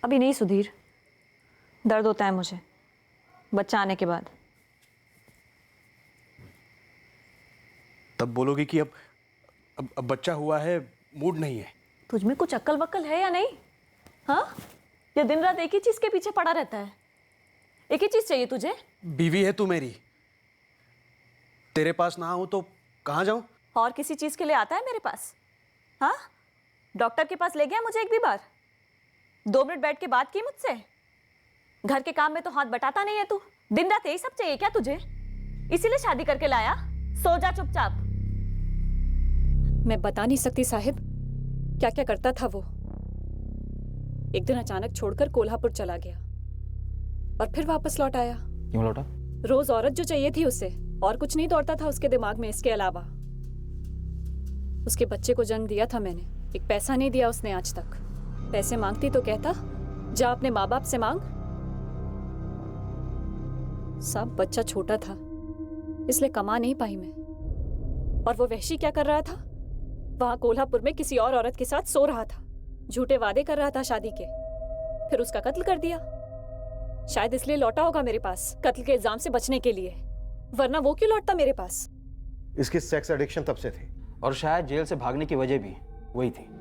अभी नहीं सुधीर, दर्द होता है मुझे बच्चा आने के बाद। तब बोलोगे कि अब बच्चा हुआ है, मूड नहीं है। तुझ में कुछ अक्ल वक्ल है या नहीं? हाँ, ये दिन रात एक ही चीज के पीछे पड़ा रहता है। एक ही चीज चाहिए तुझे। बीवी है तू मेरी, तेरे पास ना हूं तो कहां जाऊं? और किसी चीज के लिए आता है मेरे पास? हाँ, डॉक्टर के पास ले गया मुझे एक भी बार? 2 मिनट बैठ के बात की मुझसे? घर के काम में तो हाथ बटाता नहीं है तू। दिन रात यही सब चाहिए क्या तुझे? इसीलिए शादी करके लाया? सो जा चुपचाप। मैं बता नहीं सकती साहिब क्या क्या करता था वो। एक दिन अचानक छोड़कर कोल्हापुर चला गया और फिर वापस लौट आया। क्यों लौटा? रोज औरत जो चाहिए थी उसे, और कुछ नहीं दौड़ता था उसके दिमाग में इसके अलावा। उसके बच्चे को जन्म दिया था मैंने, एक पैसा नहीं दिया उसने आज तक। पैसे मांगती तो कहता जा अपने माँ बाप से मांग। सब बच्चा छोटा था इसलिए कमा नहीं पाई मैं। और वो वहशी क्या कर रहा था? वहां कोल्हापुर में किसी और औरत के साथ सो रहा था, झूठे वादे कर रहा था शादी के, फिर उसका कत्ल कर दिया। शायद इसलिए लौटा होगा मेरे पास, कत्ल के इल्जाम से बचने के लिए, वरना वो क्यों लौटता मेरे पास? इसकी सेक्स एडिक्शन तब से थी, और शायद जेल से भागने की वजह भी वही थी।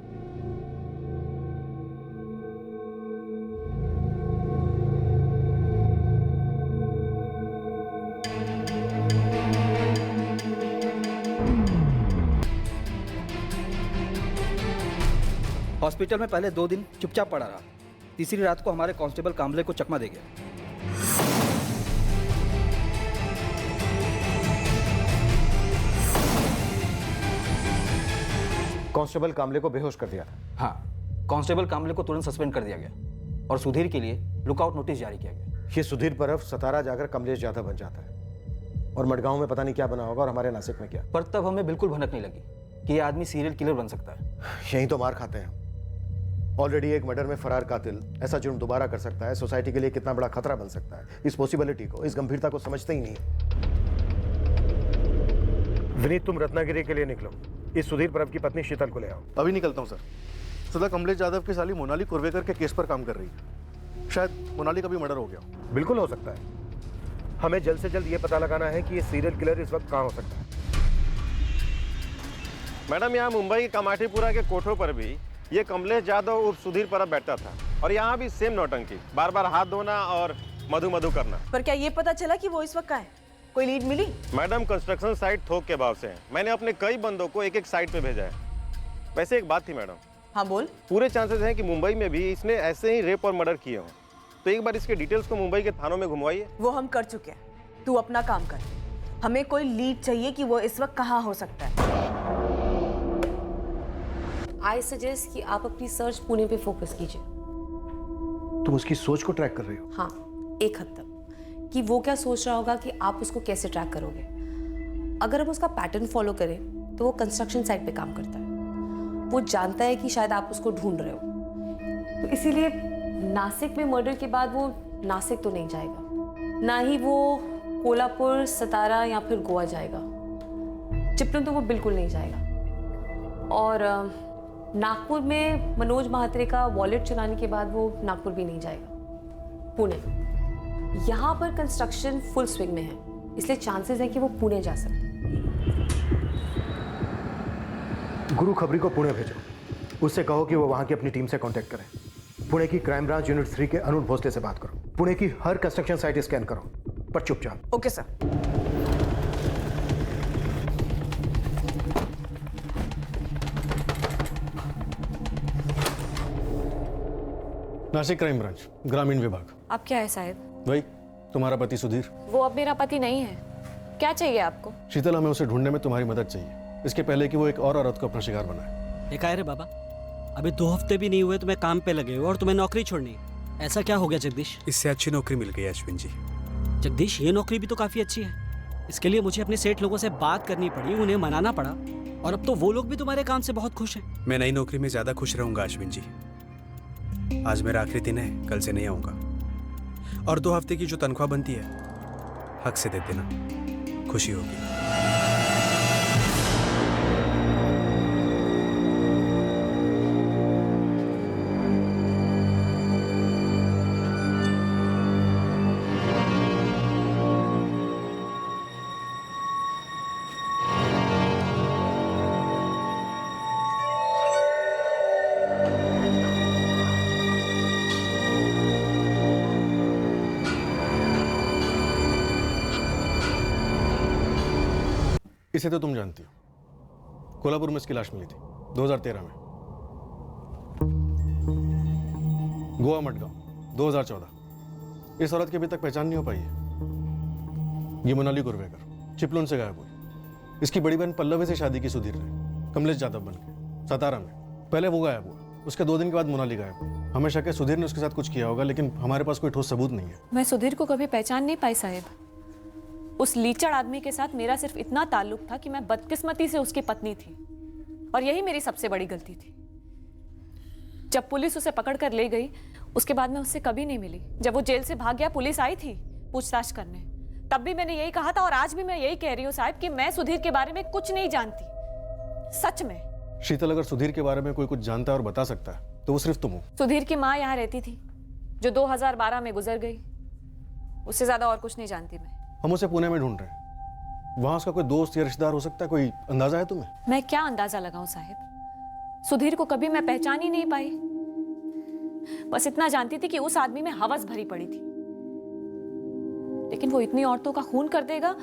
हॉस्पिटल में पहले 2 दिन चुपचाप पड़ा रहा, तीसरी रात को हमारे कांस्टेबल कांबले को चकमा दे गया। कांस्टेबल कामले को बेहोश कर दिया था। हाँ, कांस्टेबल कांबले को तुरंत सस्पेंड कर दिया गया और सुधीर के लिए लुकआउट नोटिस जारी किया गया। ये सुधीर परफ सतारा जाकर कमलेश यादव बन जाता है, और मडगांव में पता नहीं क्या बना होगा, और हमारे नासिक में क्या। पर तब हमें बिल्कुल भनक नहीं लगी कि ये आदमी सीरियल किलर बन सकता है। यही तो मार खाते हैं। ऑलरेडी एक मर्डर में फरार कातिल ऐसा जुर्म दोबारा कर सकता है, सोसाइटी के लिए कितना बड़ा खतरा बन सकता है। इस पॉसिबिलिटी को, इस गंभीरता को समझते ही नहीं। विनीत, तुम रत्नागिरी के लिए निकलो, इस सुधीर परब की पत्नी शीतल को ले आओ। अभी निकलता हूँ सर। सदा कमलेश यादव की साली मोनाली कुर्वेकर के केस पर काम कर रही है। शायद मोनाली का भी मर्डर हो गया। बिल्कुल हो सकता है। हमें जल्द से जल्द ये पता लगाना है कि ये सीरियल किलर इस वक्त कहाँ हो सकता है। मैडम, यहाँ मुंबई के कामाठीपुरा के कोठों पर भी ये कमलेश यादव उर्फ सुधीर परब बैठता था, और यहाँ भी सेम नौटंकी, बार बार हाथ धोना और मधु मधु करना। पर क्या ये पता चला कि वो इस वक्त कहाँ है? कोई लीड मिली? मैडम, कंस्ट्रक्शन साइट थोक के भाव से है। मैंने अपने कई बंदों को एक एक साइट पे भेजा है। वैसे एक बात थी मैडम। हाँ बोल। पूरे चांसेस हैं कि मुंबई में भी इसने ऐसे ही रेप और मर्डर किए हों, तो एक बार इसके डिटेल्स को मुंबई के थानों में घुमवाइए। वो हम कर चुके हैं, तू अपना काम कर। हमें कोई लीड चाहिए कि वो इस वक्त कहाँ हो सकता है। आई सजेस्ट कि आप अपनी सर्च पुणे पे फोकस कीजिए। तुम उसकी सोच को ट्रैक कर रही हो? हाँ, एक हद तक, कि वो क्या सोच रहा होगा कि आप उसको कैसे ट्रैक करोगे। अगर हम उसका पैटर्न फॉलो करें तो वो कंस्ट्रक्शन साइट पे काम करता है। वो जानता है कि शायद आप उसको ढूंढ रहे हो, तो इसीलिए नासिक में मर्डर के बाद वो नासिक तो नहीं जाएगा, ना ही वो कोल्हापुर, सतारा या फिर गोवा जाएगा। चिपळूण तो वो बिल्कुल नहीं जाएगा। और नागपुर में मनोज महात्रे का वॉलेट चुराने के बाद वो नागपुर भी नहीं जाएगा। पुणे, यहाँ पर कंस्ट्रक्शन फुल स्विंग में है, इसलिए चांसेस है कि वो पुणे जा सकते हैं। गुरु खबरी को पुणे भेजो, उससे कहो कि वो वहां की अपनी टीम से कांटेक्ट करें। पुणे की क्राइम ब्रांच यूनिट 3 के अरुण भोसले से बात करो। पुणे की हर कंस्ट्रक्शन साइट स्कैन करो, पर चुपचाप। Okay sir. Nashik crime branch, ग्रामीण विभाग। अब क्या है साहिब? वही तुम्हारा पति सुधीर। वो अब मेरा पति नहीं है। क्या चाहिए आपको? शीतल, हमें उसे ढूंढने में तुम्हारी मदद चाहिए, इसके पहले कि वो एक और औरत को अपना शिकार बनाए। एक आए रे बाबा, अभी 2 हफ्ते भी नहीं हुए तुम्हें काम पे लगे हो और तुम्हें नौकरी छोड़नी। ऐसा क्या हो गया जगदीश? इससे अच्छी नौकरी मिल गई अश्विन जी। जगदीश, ये नौकरी भी तो काफी अच्छी है। इसके लिए मुझे अपने सेठ लोगों से बात करनी पड़ी, उन्हें मनाना पड़ा, और अब तो वो लोग भी तुम्हारे काम से बहुत खुश हैं। मैं नई नौकरी में ज्यादा खुश रहूंगा अश्विन जी। आज मेरा आखिरी दिन है, कल से नहीं आऊंगा। और 2 हफ्ते की जो तनख्वाह बनती है हक से दे देना, खुशी होगी। इसे तो तुम जानती हो, कोल्हापुर में इसकी लाश मिली थी 2013 में, गोवा मडगांव 2014। इस औरत की अभी तक पहचान नहीं हो पाई है। ये मोनाली कुर्वेकर चिपलून से गायब हुई। इसकी बड़ी बहन पल्लवी से शादी की सुधीर ने, कमलेश यादव बन के, सतारा में। पहले वो गायब हुआ, उसके 2 दिन के बाद मोनाली गायब हुई। हमें शक है सुधीर ने उसके साथ कुछ किया होगा, लेकिन हमारे पास कोई ठोस सबूत नहीं है। मैं सुधीर को कभी पहचान नहीं पाई साहब। उस लीचड़ आदमी के साथ मेरा सिर्फ इतना ताल्लुक था कि मैं बदकिस्मती से उसकी पत्नी थी, और यही मेरी सबसे बड़ी गलती थी। जब पुलिस उसे पकड़ कर ले गई, उसके बाद मैं उससे कभी नहीं मिली। जब वो जेल से भाग गया, पुलिस आई थी पूछताछ करने, तब भी मैंने यही कहा था, और आज भी मैं यही कह रही हूँ साहब कि मैं सुधीर के बारे में कुछ नहीं जानती, सच में। शीतल, अगर सुधीर के बारे में कोई कुछ जानता है और बता सकता है तो वो सिर्फ तुम हो। सुधीर की माँ यहाँ रहती थी, जो 2012 में गुजर गई। उससे ज्यादा और कुछ नहीं जानती मैं। हम उसे पुणे में ढूंढ रहे हैं। वहां उसका कोई दोस्त या रिश्तेदार हो सकता है, कोई अंदाजा है तुम्हें? मैं क्या अंदाजा लगाऊं साहब? सुधीर को कभी मैं पहचान ही नहीं पाई। बस इतना जानती थी कि उस आदमी में हवस भरी पड़ी थी, लेकिन वो इतनी औरतों का खून कर देगा,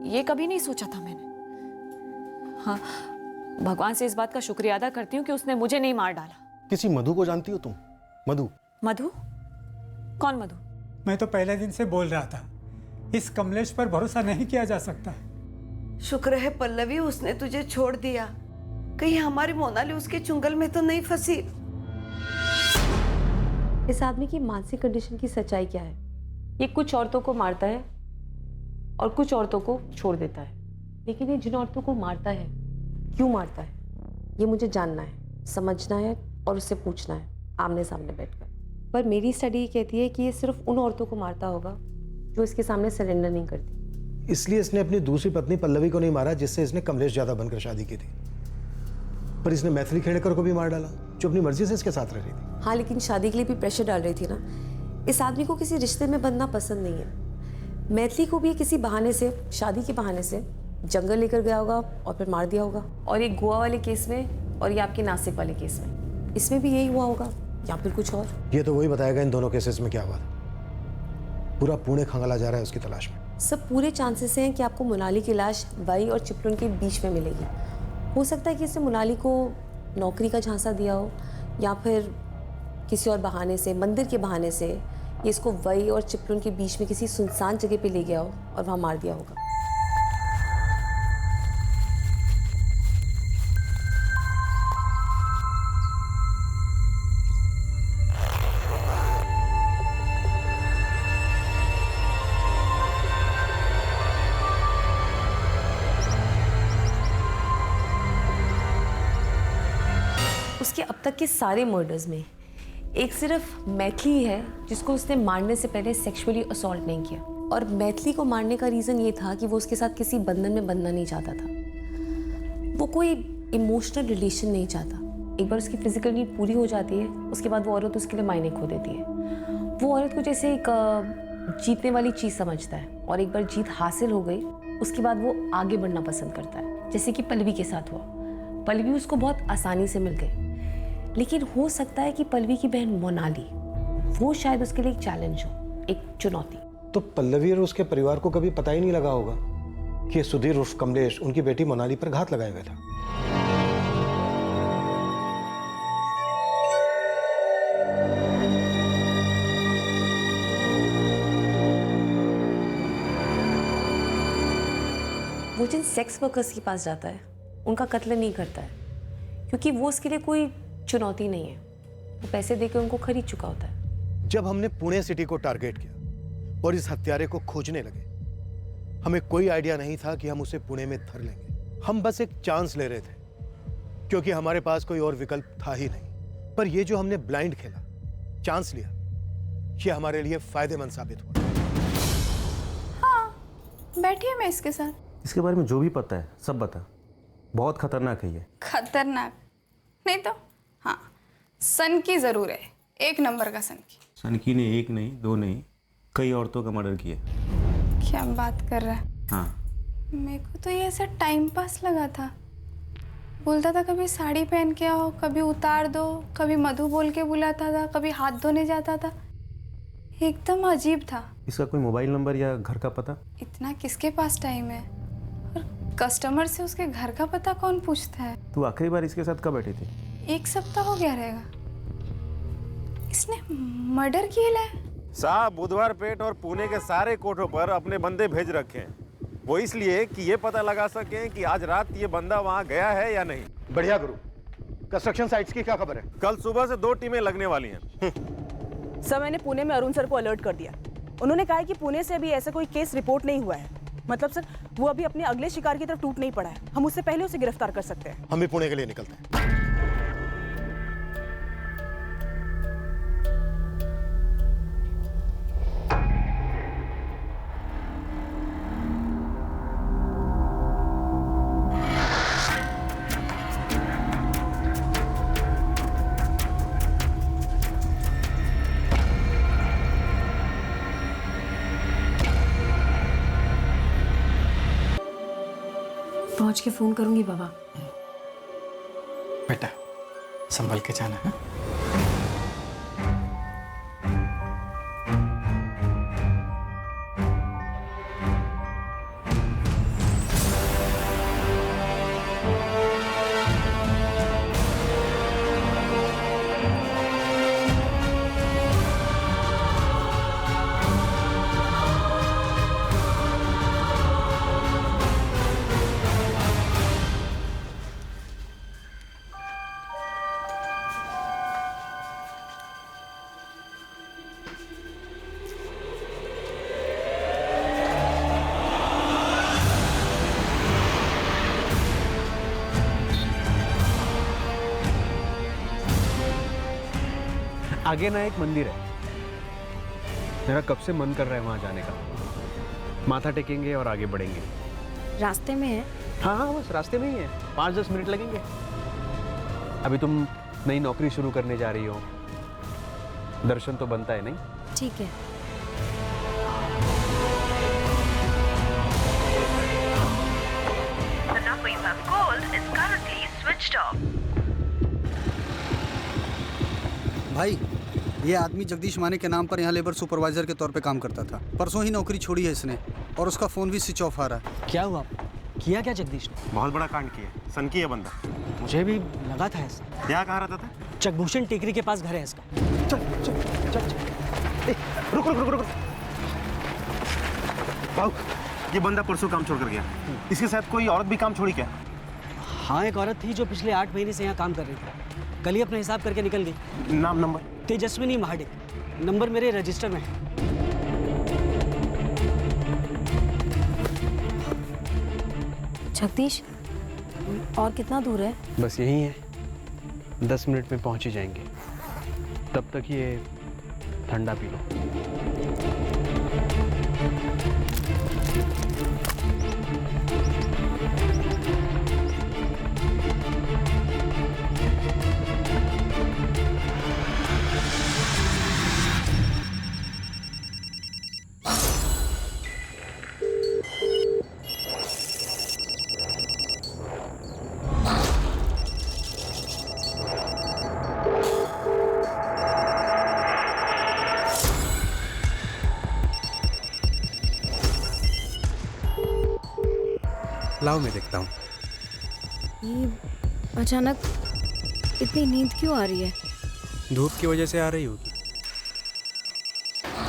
ये कभी नहीं सोचा था मैंने। हाँ, भगवान से इस बात का शुक्रिया अदा करती हूँ कि उसने मुझे नहीं मार डाला। किसी मधु को जानती हो तुम? मधु? मधु? कौन मधु? मैं तो पहले दिन से बोल रहा था, इस कमलेश पर भरोसा नहीं किया जा सकता। शुक्र है पल्लवी, उसने तुझे छोड़ दिया। कहीं हमारी मोनाली उसके चुंगल में तो नहीं फंसी। इस आदमी की मानसिक कंडीशन की सच्चाई क्या है? ये कुछ औरतों को मारता है और कुछ औरतों को छोड़ देता है, लेकिन ये जिन औरतों को मारता है, क्यों मारता है, ये मुझे जानना है, समझना है और उससे पूछना है आमने सामने बैठकर। पर मेरी स्टडी कहती है कि ये सिर्फ उन औरतों को मारता होगा जो इसके सामने सरेंडर नहीं करती। इसलिए इसने अपनी दूसरी पत्नी पल्लवी को नहीं मारा, जिससे इसने कमलेश यादव बनकर शादी की थी। पर इसने मैथिली खेड़ेकर को भी मार डाला, जो अपनी मर्जी से इसके साथ रह रही थी। हाँ, लेकिन शादी के लिए भी प्रेशर डाल रही थी ना। इस आदमी को किसी रिश्ते में बंधना पसंद नहीं है। मैथिली को भी किसी बहाने से, शादी के बहाने से जंगल लेकर गया होगा और फिर मार दिया होगा। और ये गोवा वाले केस में और ये आपके नासिक वाले केस में, इसमें भी यही हुआ होगा या फिर कुछ और। ये तो वही बताएगा इन दोनों केसेस में क्या हुआ। पूरा पुणे खंगाला जा रहा है उसकी तलाश में। सब पूरे चांसेस हैं कि आपको मोनाली की लाश वाई और चिपलून के बीच में मिलेगी। हो सकता है कि इसने मोनाली को नौकरी का झांसा दिया हो, या फिर किसी और बहाने से, मंदिर के बहाने से ये इसको वाई और चिपलून के बीच में किसी सुनसान जगह पे ले गया हो और वहाँ मार दिया होगा। उसके अब तक के सारे मर्डर्स में एक सिर्फ मैथिली है जिसको उसने मारने से पहले सेक्सुअली असॉल्ट नहीं किया। और मैथिली को मारने का रीज़न ये था कि वो उसके साथ किसी बंधन में बंधना नहीं चाहता था। वो कोई इमोशनल रिलेशन नहीं चाहता। एक बार उसकी फिजिकल नीड पूरी हो जाती है, उसके बाद वो औरत उसके लिए मायने खो देती है। वो औरत को जैसे एक जीतने वाली चीज़ समझता है, और एक बार जीत हासिल हो गई उसके बाद वो आगे बढ़ना पसंद करता है, जैसे कि पल्लवी के साथ हुआ। पल्लवी उसको बहुत आसानी से मिल गई, लेकिन हो सकता है कि पल्लवी की बहन मोनाली, वो शायद उसके लिए एक चैलेंज हो, एक चुनौती। तो पल्लवी और उसके परिवार को कभी पता ही नहीं लगा होगा कि ये सुधीर उर्फ कमलेश उनकी बेटी मोनाली पर घात लगाए हुए था। वो जिन सेक्स वर्कर्स के पास जाता है उनका कत्ल नहीं करता है, क्योंकि वो उसके लिए कोई चुनौती नहीं है। वो पैसे देकर उनको खरीद चुका होता है। जब हमने पुणे सिटी को टारगेट किया और इस हत्यारे को खोजने लगे, हमें कोई आइडिया नहीं था कि हम उसे पुणे में धर लेंगे। हम बस एक चांस ले रहे थे, क्योंकि हमारे पास कोई और विकल्प था ही नहीं। पर ये जो हमने ब्लाइंड खेला, चांस लिया, ये हमारे लिए फायदेमंद साबित हुआ। हाँ, बैठिए मैं इसके साथ। इसके बारे में जो भी पता है सब बता। बहुत खतरनाक है ये। खतरनाक नहीं तो हाँ, सन की जरूर है, 1 नंबर का सन की। सनकी ने 1 नहीं 2 नहीं कई औरतों का मर्डर किया। क्या बात कर रहा है? हाँ, मेरे को तो ये ऐसा टाइम पास लगा था। बोलता था कभी साड़ी पहन के आओ, कभी उतार दो, कभी मधु बोल के बुलाता था, कभी हाथ धोने जाता था। एकदम अजीब था। इसका कोई मोबाइल नंबर या घर का पता? इतना किसके पास टाइम है? और कस्टमर से उसके घर का पता कौन पूछता है? तू आखिरी बार इसके साथ कब बैठी थी? 1 सप्ताह हो गया रहेगा। इसने मर्डर किया है। साहब बुधवार पेट और पुणे के सारे कोठों पर अपने बंदे भेज रखे हैं, वो इसलिए कि ये पता लगा सकें कि आज रात ये बंदा वहां गया है या नहीं। बढ़िया गुरु। कंस्ट्रक्शन साइट्स की क्या खबर है? कल सुबह से 2 टीमें लगने वाली हैं। सर मैंने पुणे में अरुण सर को अलर्ट कर दिया। उन्होंने कहा है कि पुणे से अभी ऐसा कोई केस रिपोर्ट नहीं हुआ है। मतलब सर वो अभी अपने अगले शिकार की तरफ टूट नहीं पड़ा है, हम उससे पहले उसे गिरफ्तार कर सकते हैं। हम भी पुणे के लिए निकलते हैं। पहुंच के फोन करूंगी बाबा। बेटा संभल के जाना है। आगे ना एक मंदिर है, मेरा कब से मन कर रहा है वहां जाने का। माथा टेकेंगे और आगे बढ़ेंगे। रास्ते में है? हाँ हाँ बस रास्ते में ही है, 5-10 मिनट लगेंगे। अभी तुम नई नौकरी शुरू करने जा रही हो, दर्शन तो बनता है नहीं? ठीक है। The number you have called is currently switched off. भाई ये आदमी जगदीश माने के नाम पर यहाँ लेबर सुपरवाइजर के तौर पे काम करता था। परसों ही नौकरी छोड़ी है इसने और उसका फोन भी स्विच ऑफ आ रहा है। क्या हुआ? किया क्या जगदीश ने? बहुत बड़ा कांड किया, सनकी है बंदा। मुझे भी लगा था ऐसा। यहाँ कहाँ रहता था? चकभूषण टेकरी के पास घर है इसका। चल चल चल चल। रुक रुक रुक रुक। भाऊ ये बंदा परसों काम छोड़ कर गया, इसके साथ कोई औरत भी काम छोड़ी क्या? हाँ एक औरत थी जो पिछले 8 महीने से यहाँ काम कर रही थी, कल ही अपना हिसाब करके निकल गई। नाम नंबर? तेजस्विनी महाडिक, नंबर मेरे रजिस्टर में है। जगदीश और कितना दूर है? बस यही है, 10 मिनट में पहुंच ही जाएंगे। तब तक ये ठंडा पी लो। लाओ मैं देखता हूँ। ये अचानक इतनी नींद क्यों आ रही है? धूप की वजह से आ रही होगी।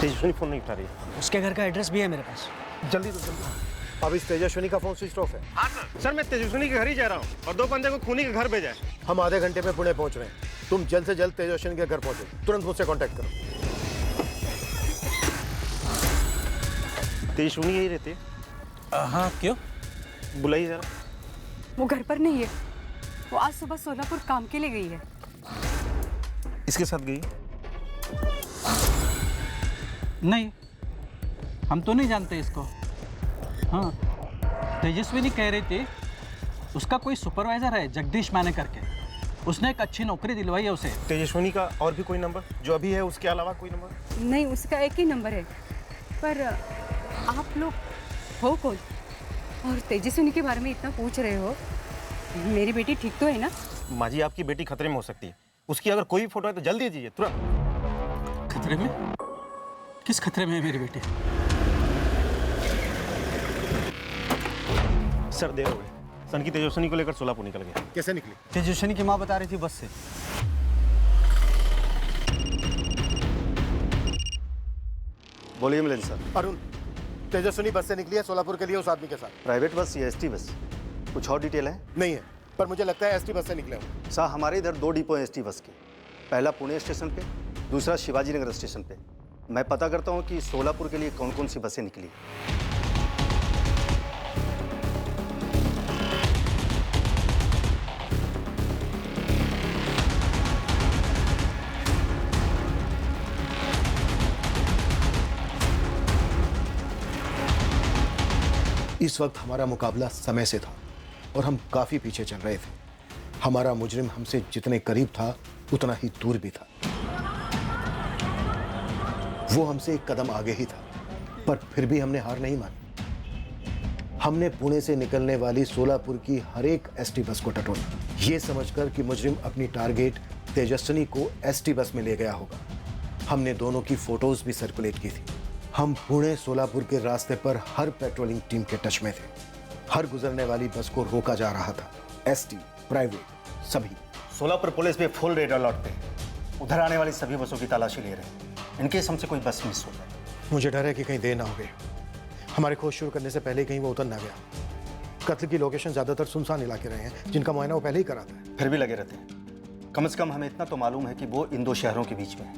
तेजस्विनी फोन नहीं उठा रही है। उसके घर का एड्रेस भी है मेरे पास। जल्दी तो जल्दी। अब इस तेजस्विनी का फोन स्विच ऑफ है। हाँ सर मैं तेजस्विनी के घर ही जा रहा हूँ और 2 बंदे को खूनी के घर भेजा है। हम आधे घंटे में पुणे पहुंच रहे हैं। तुम जल्द से जल्द तेजस्विनी के घर पहुंचो, तुरंत मुझसे कांटेक्ट करो। तेजस्विनी यही रहती है? हाँ क्यों? बुलाइए जरा। वो घर पर नहीं है, वो आज सुबह सोलापुर काम के लिए गई है। इसके साथ गई? नहीं, हम तो नहीं जानते इसको। हाँ, तेजस्विनी कह रही थी उसका कोई सुपरवाइजर है जगदीश माने करके, उसने एक अच्छी नौकरी दिलवाई है उसे। तेजस्विनी का और भी कोई नंबर जो अभी है उसके अलावा कोई नंबर? नहीं, उसका एक ही नंबर है। पर आप लोग हो कौन और तेजस्विनी के बारे में इतना पूछ रहे हो? मेरी बेटी ठीक तो है ना? माँ जी आपकी बेटी खतरे में हो सकती है, उसकी अगर कोई भी फोटो है तो जल्दी दीजिए तुरंत। खतरे में? किस खतरे में है मेरी बेटी? सर देर हो गई। सन की तेजस्विनी को लेकर सोलापुर निकल गया। कैसे निकली? तेजस्विनी की माँ बता रही थी बस से। बोलिए मिलिंद सर। अरुण, तेजस्विनी बस से निकली है सोलापुर के लिए उस आदमी के साथ। प्राइवेट बस या एसटी बस? कुछ और डिटेल है? नहीं है, पर मुझे लगता है एसटी बस से निकले हो। साहब हमारे इधर 2 डिपो हैं एसटी बस के। पहला पुणे स्टेशन पे, दूसरा शिवाजी नगर स्टेशन पे। मैं पता करता हूँ कि सोलापुर के लिए कौन कौन सी बसें निकली। इस वक्त हमारा मुकाबला समय से था और हम काफी पीछे चल रहे थे। हमारा मुजरिम हमसे जितने करीब था उतना ही दूर भी था। वो हमसे एक कदम आगे ही था, पर फिर भी हमने हार नहीं मानी। हमने पुणे से निकलने वाली सोलापुर की हर एक एसटी बस को टटोला, ये समझकर कि मुजरिम अपनी टारगेट तेजस्विनी को एसटी बस में ले गया होगा। हमने दोनों की फोटोज भी सर्कुलेट की थी। हम पुणे सोलापुर के रास्ते पर हर पेट्रोलिंग टीम के टच में थे। हर गुजरने वाली बस को रोका जा रहा था, एसटी, प्राइवेट, सभी। सोलापुर पुलिस भी फुल रेड अलर्ट पे। उधर आने वाली सभी बसों की तलाशी ले रहे हैं, इनकेस हमसे कोई बस मिस हो जाए। मुझे डर है कि कहीं देर ना हो गई। हमारी खोज शुरू करने से पहले कहीं वो उतर ना गया। कत्ल की लोकेशन ज्यादातर सुनसान इलाके रहे हैं, जिनका मुआयना वो पहले ही करा था। फिर भी लगे रहते हैं। कम से कम हमें इतना तो मालूम है कि वो इन 2 शहरों के बीच में है।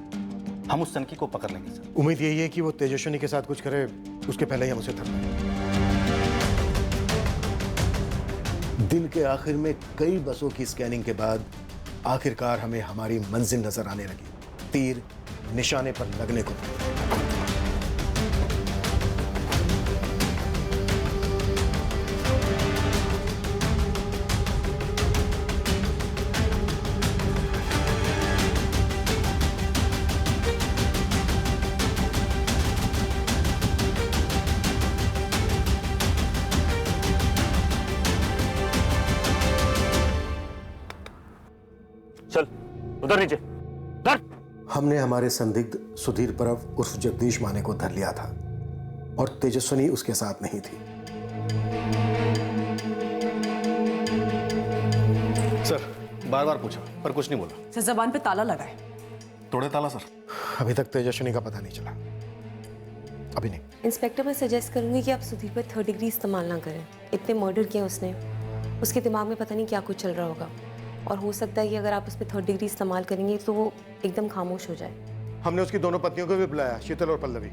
हम उस सनकी को पकड़ लेंगे सर। उम्मीद यही है कि वो तेजस्विनी के साथ कुछ करे, उसके पहले ही हम उसे धर पाएं। दिन के आखिर में कई बसों की स्कैनिंग के बाद आखिरकार हमें हमारी मंजिल नजर आने लगी। तीर निशाने पर लगने को था। चल उधर नीचे धर। हमने हमारे संदिग्ध सुधीर परब उर्फ जगदीश माने को धर लिया था और तेजस्विनी उसके साथ नहीं थी। सर बार बार पूछा पर कुछ नहीं बोला। सर जबान पे ताला लगा है। तोड़े ताला सर। अभी तक तेजस्विनी का पता नहीं चला। अभी नहीं। इंस्पेक्टर, मैं सजेस्ट करूंगी कि आप सुधीर पर 3rd डिग्री इस्तेमाल ना करें। इतने मर्डर किए उसने, उसके दिमाग में पता नहीं क्या कुछ चल रहा होगा, और हो सकता है कि अगर आप उस पर 3rd डिग्री इस्तेमाल करेंगे तो वो एकदम खामोश हो जाए। हमने उसकी दोनों पत्नियों को भी बुलाया, शीतल और पल्लवी।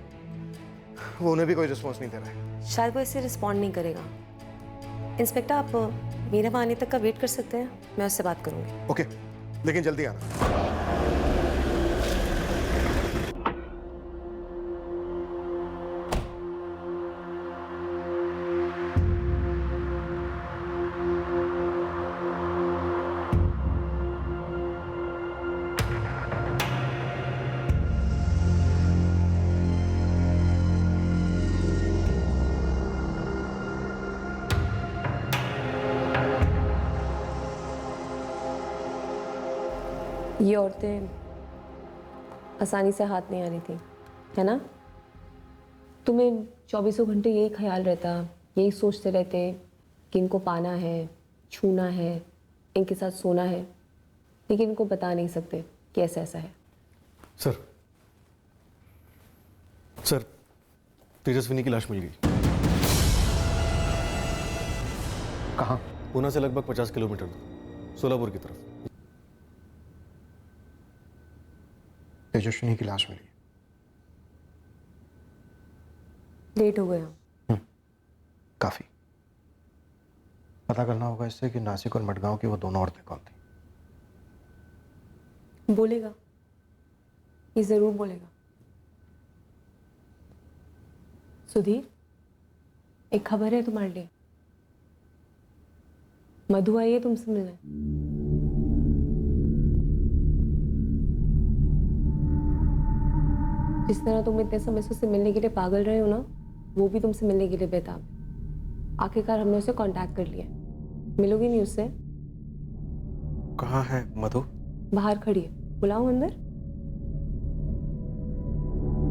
वो उन्हें भी कोई रिस्पॉन्स नहीं दे रहा है। शायद वो इससे रिस्पॉन्ड नहीं करेगा। इंस्पेक्टर, आप मेरे वहाँ आने तक का वेट कर सकते हैं, मैं उससे बात करूँगी। ओके, लेकिन जल्दी आना। ये औरतें आसानी से हाथ नहीं आ रही थी, है ना? तुम्हें 24 घंटे यही ख्याल रहता, यही सोचते रहते कि इनको पाना है, छूना है, इनके साथ सोना है, लेकिन इनको बता नहीं सकते कि ऐसा ऐसा है। सर तेजस्विनी की लाश मिल गई। कहाँ? पुणे से लगभग 50 किलोमीटर सोलापुर की तरफ। तेजस्विनी की लाश मिली। लेट हो गया। काफी। पता करना होगा इससे कि नासिक और मडगांव की वो दोनों औरतें कौन थी। बोलेगा, ये जरूर बोलेगा। सुधीर, एक खबर है तुम्हारे लिए। मधु आई है तुमसे मिलने। जिस तरह तुम इतने समय से उससे मिलने के लिए पागल रहे हो ना, वो भी तुमसे मिलने के लिए बेताब है। आखिरकार हमने उसे कांटेक्ट कर लिया। मिलोगी नहीं उससे? कहाँ है मधु? बाहर खड़ी है, बुलाऊं अंदर?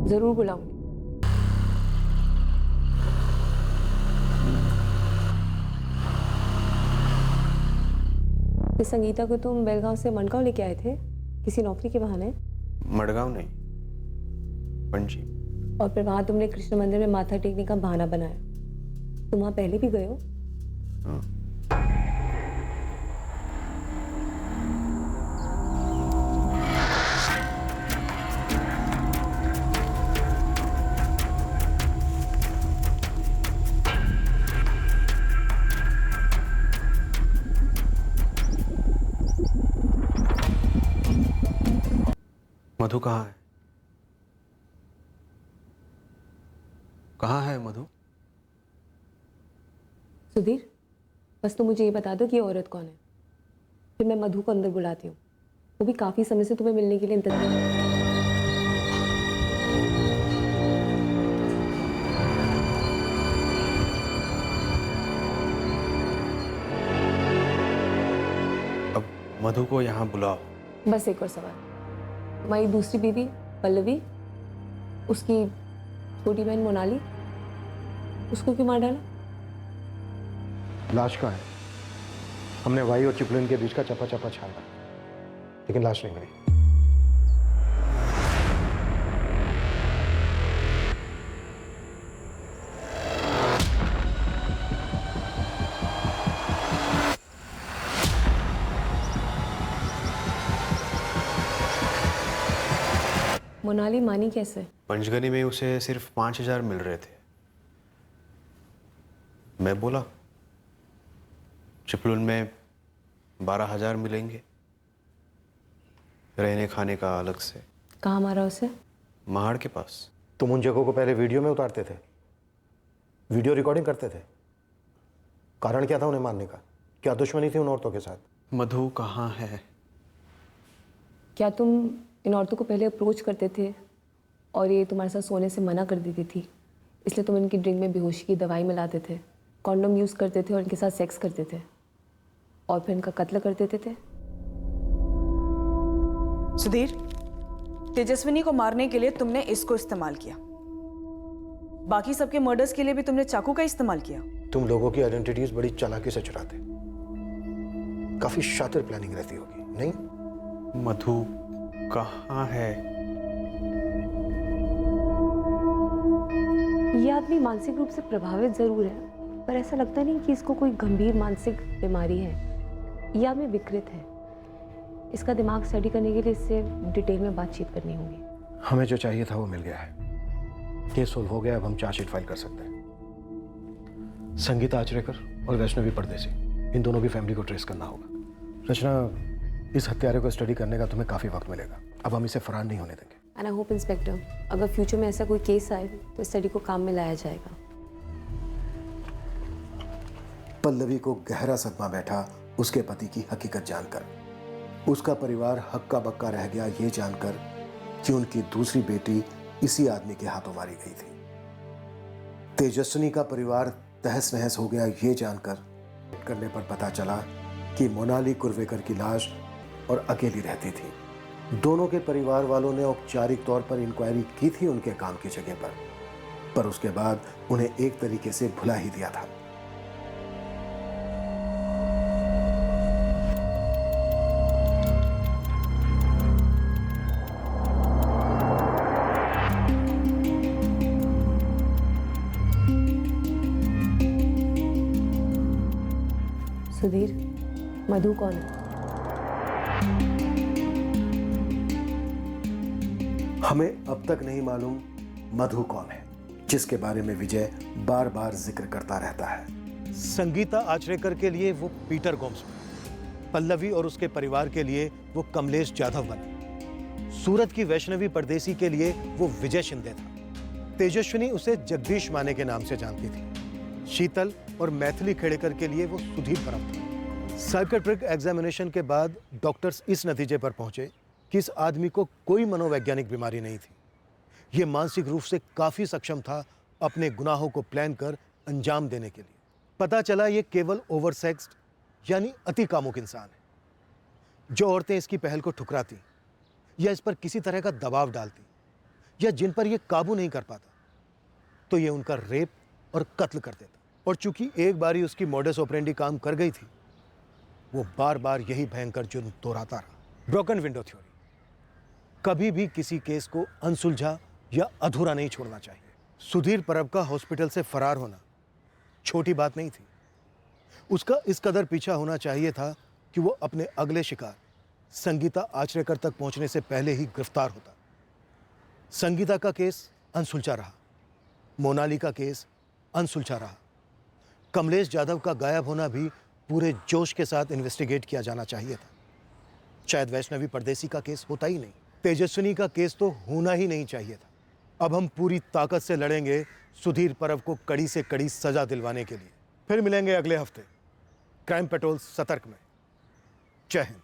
जरूर बुलाऊंगी। इस संगीता को तुम बेलगांव से मडगांव लेके आए थे किसी नौकरी के बहाने? मडगांव नहीं, पणजी। और फिर वहां तुमने कृष्ण मंदिर में माथा टेकने का बहाना बनाया। तुम वहां पहले भी गए हो? हाँ। मधु कहाँ है? कहाँ है मधु? सुधीर, बस तुम मुझे ये बता दो कि ये औरत कौन है, फिर मैं मधु को अंदर बुलाती हूँ। वो भी काफी समय से तुम्हें मिलने के लिए इंतजार कर रही है। अब मधु को यहाँ बुलाओ। बस एक और सवाल, तुम्हारी दूसरी बीवी पल्लवी, उसकी छोटी बहन मोनाली, उसको क्यों मार डाला? लाश कहाँ है? हमने वाई और चिपलिन के बीच का चपा चपा छाना, लेकिन लाश नहीं मिली। मोनाली मानी कैसे? पंचगनी में उसे सिर्फ 5,000 मिल रहे थे। मैं बोला चिपलुन में 12,000 मिलेंगे, रहने खाने का अलग से। कहाँ मारा उसे? महाड़ के पास। तुम उन जगहों को पहले वीडियो में उतारते थे, वीडियो रिकॉर्डिंग करते थे। कारण क्या था उन्हें मारने का? क्या दुश्मनी थी उन औरतों के साथ? मधु कहाँ है? क्या तुम इन औरतों को पहले अप्रोच करते थे और ये तुम्हारे साथ सोने से मना कर देती थी, इसलिए तुम इनकी ड्रिंक में बेहोशी की दवाई मिलाते थे, कॉन्डोम यूज़ करते थे और इनके साथ सेक्स करते थे और फिर इनका कत्ल कर देते थे? सुधीर, तेजस्विनी को मारने के लिए तुमने इसको इस्तेमाल किया, बाकी सबके मर्डर्स के लिए भी तुमने चाकू का इस्तेमाल किया। तुम लोगों की आइडेंटिटीज बड़ी चालाकी से चुराते, काफी शातिर प्लानिंग रहती होगी, नहीं? मधु कहाँ है? ये आदमी मानसिक रूप से प्रभावित जरूर है, पर ऐसा लगता नहीं कि इसको कोई गंभीर मानसिक बीमारी है। ये आदमी विकृत है। इसका दिमाग स्टडी करने के लिए इससे डिटेल में बातचीत करनी होगी। हमें जो चाहिए था वो मिल गया है, केस सोल्व हो गया। अब हम चार्जशीट फाइल कर सकते हैं। संगीता आचरेकर और वैष्णवी परदेसी, इन दोनों की फैमिली को ट्रेस करना होगा। रचना, इस हत्यारे को स्टडी करने का तुम्हें काफी वक्त मिलेगा। अब हम इसे फरार नहीं होने देंगे। एंड आई होप इंस्पेक्टर, अगर फ्यूचर में ऐसा कोई केस आए तो स्टडी को काम में लाया जाएगा। पल्लवी को गहरा सदमा बैठा उसके पति की हकीकत जानकर। उसका परिवार हक्का बक्का रह गया ये जानकर कि उनकी दूसरी बेटी इसी आदमी के हाथों मारी गई थी। तेजस्विनी का परिवार तहस नहस हो गया ये जानकर करने पर पता चला कि मोनाली कुर्वेकर की लाश और अकेली रहती थी। दोनों के परिवार वालों ने औपचारिक तौर पर इंक्वायरी की थी उनके काम की जगह पर उसके बाद उन्हें एक तरीके से भुला ही दिया था। सुधीर, मधु कौन है? हमें अब तक नहीं मालूम मधु कौन है, जिसके बारे में विजय बार बार जिक्र करता रहता है। संगीता आचरेकर के लिए वो पीटर गोम्स बना, पल्लवी और उसके परिवार के लिए वो कमलेश जाधव बना, सूरत की वैष्णवी परदेसी के लिए वो विजय शिंदे था, तेजस्विनी उसे जगदीश माने के नाम से जानती थी, शीतल और मैथिली खेड़ेकर के लिए वो सुधीर परब था। साइकेट्रिक एग्जामिनेशन के बाद डॉक्टर्स इस नतीजे पर पहुंचे कि इस आदमी को कोई मनोवैज्ञानिक बीमारी नहीं थी। ये मानसिक रूप से काफी सक्षम था अपने गुनाहों को प्लान कर अंजाम देने के लिए। पता चला ये केवल ओवरसेक्स्ड यानी अति कामुक इंसान है। जो औरतें इसकी पहल को ठुकराती या इस पर किसी तरह का दबाव डालती या जिन पर यह काबू नहीं कर पाता तो ये उनका रेप और कत्ल कर देता। और चूंकि एक बारी उसकी मॉडस ऑपरेंडी काम कर गई थी वो बार बार यही भयंकर जुर्म दोहराता रहा। Broken window theory. कभी भी किसी केस को अनसुलझा या अधूरा नहीं छोड़ना चाहिए। सुधीर परब का हॉस्पिटल से फरार होना छोटी बात नहीं थी। उसका इस कदर पीछा होना चाहिए था कि वो अपने अगले शिकार संगीता आचरेकर तक पहुंचने से पहले ही गिरफ्तार होता। संगीता का केस अनसुलझा रहा, मोनाली का केस अनसुलझा रहा। कमलेश जाधव का गायब होना भी पूरे जोश के साथ इन्वेस्टिगेट किया जाना चाहिए था। शायद वैष्णवी परदेसी का केस होता ही नहीं, तेजस्विनी का केस तो होना ही नहीं चाहिए था। अब हम पूरी ताकत से लड़ेंगे सुधीर परब को कड़ी से कड़ी सजा दिलवाने के लिए। फिर मिलेंगे अगले हफ्ते क्राइम पेट्रोल सतर्क में। जय हिंद।